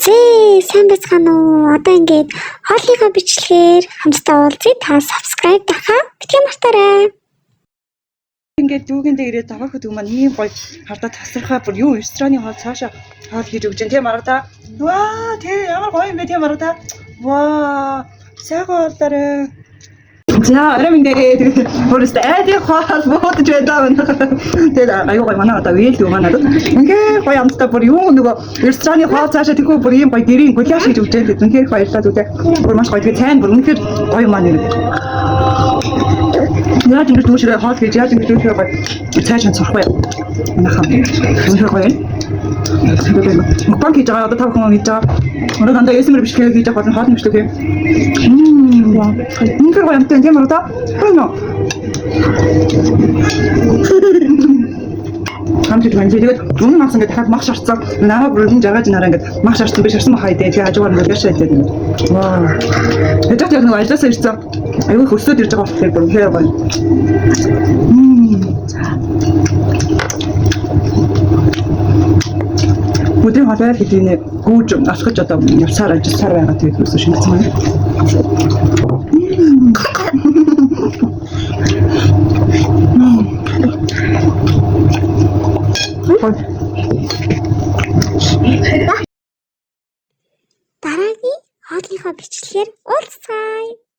Зээ, сайн байцгаана уу? Одоо ингээд хоолныхоо бичлэгээр хамтдаа уулзъя. Та subscribe дахаа битгий мартаарай. Ингээд дүүгэндээ ирээд даваахад үг маань ийм гоё хардаа тасархаа бүр юу рестораны хоол цаашаа хоол хийж өгч дээ тийм арга. Ваа тий ямар гоё юм бэ тийм арга. Ваа сайхан болоорой. За араймдээ бүрээс айдын хоол бодож байдаг. Тэгээд аюу гоё манай одоо вээл дүү манай ингээд гоё амттай бүр юу нөгөө рестораны хоол цаашаа тэггүй бүр ийм гоё гэрийн гуляш хийж өгч дээ. Үнэхээр баярлалаа дүү. Бүр маш гоё тэгээд сайн бүр үнэхээр гоё маань нэр. Яаж ингэж дүүшрээ хоол хийж яаж ингэж дүүшрээ гоё цаашаа цорхгүй. Манайхаа үнэхээр гоё. Мукбанг хийж байгаа одоо 5 хүн хийж байгаа. Өнөө дандаа ASMR бичлэг хийж байгаа хоол бичлэг юм. Үнэхээр гоё амттай юм байна. Хөөе. Хамтд байна. Тэгээд өмнө нас ингээд дахиад мах шарцсан. Наваа бүрэн жагааж нараа ингээд мах шарцсан би шарсан махаа идээ. Тэгээд хажуугаар ингээд яшаа идээд байна. Вау. Тэгээд яг нэг ажилласаа ирсэн. Аюу хөсөөд ирж байгаа болохоор бүр үнэхээр гоё. Өдрийн хоолой хэдийнэ гүүж асгаж одоо явсаар ажилласаар байгаа тэгээд өсө шингэсэн байна. Дараагийн хоолныхоо бичлэгээр уулзцаая.